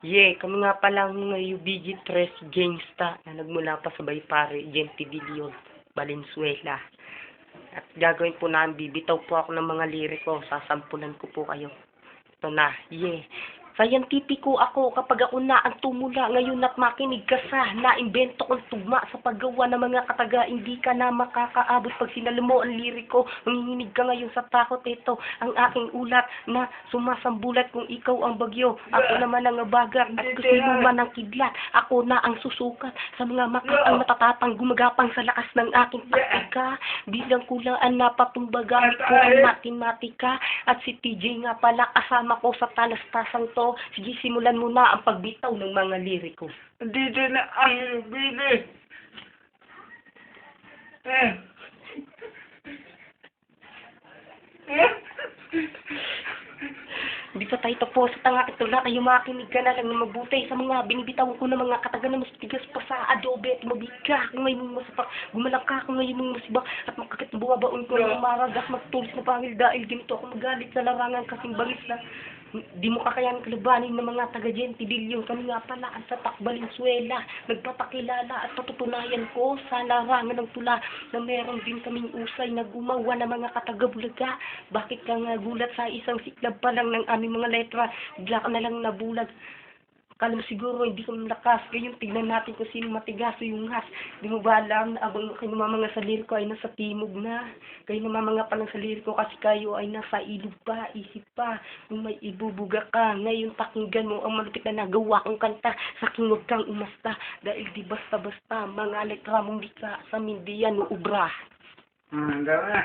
Kami nga pala ang mga UBG3 gangsta na nagmula pa sa Baypare, Gentilion, Valenzuela. At gagawin po namin, bibitaw po ako ng mga liriko, sasampulan ko po kayo. Ito na, Scientifico ako kapag ako na ang tumula ngayon at makinig ka sa naimbento kong tugma sa paggawa ng mga kataga, hindi ka na makakaabot pag sinalam mo ang liriko. Manginginig ka ngayon sa takot, ito ang aking ulat na sumasambulat kung ikaw ang bagyo. Ako naman ang bagat at kung sino man ang kidlat. Ako na ang susukat sa mga makatang natatatang gumagapang sa lakas ng aking taktika. Bilang kulaan na patumbagamit ko ang matematika at si TJ nga pala kasama ko sa talastasang to. Sige, simulan mo na ang pagbitaw ng mga liriko. Dito na ang bili. Hindi pa tayo tapos sa tanga ito na kayo makinig ka na lang na mabuti sa mga binibitaw ko ng mga kataga na mas tigas pa sa adobe at mabigka kung ngayon mong masapa, gumalang ka kung ngayon mong masiba at makakit buwabaon ko ng maragas magtulis na pangil dahil ganito ako magalit sa larangan kasing bangis na di mo kakayan kalabanin ng mga taga-Gentilion. Kami nga pala ang tatak Valenzuela, nagpapakilala at patutunayan ko sa larangan ng tula na meron din kaming usay na gumawa ng mga kataga-Bulaga. Bakit ka nga gulat sa isang siklab pa lang ng aming mga letra, bigla ka na lang nabulag. Kala mo siguro hindi ko malakas. Ngayon tignan natin kung sino matigas o yung has. Di mo ba alam na abang kayo namamanga sa liriko ay nasa timog na. Kayo namamanga pa lang sa liriko kasi kayo ay nasa ilog pa, isip pa. Kung may ibubuga ka, ngayon pakinggan mo ang malupit na nagawa kong kanta. Saking huwag kang umasta. Dahil di basta-basta mga letra mong di ka sa mindiyan o ubra. Daw na.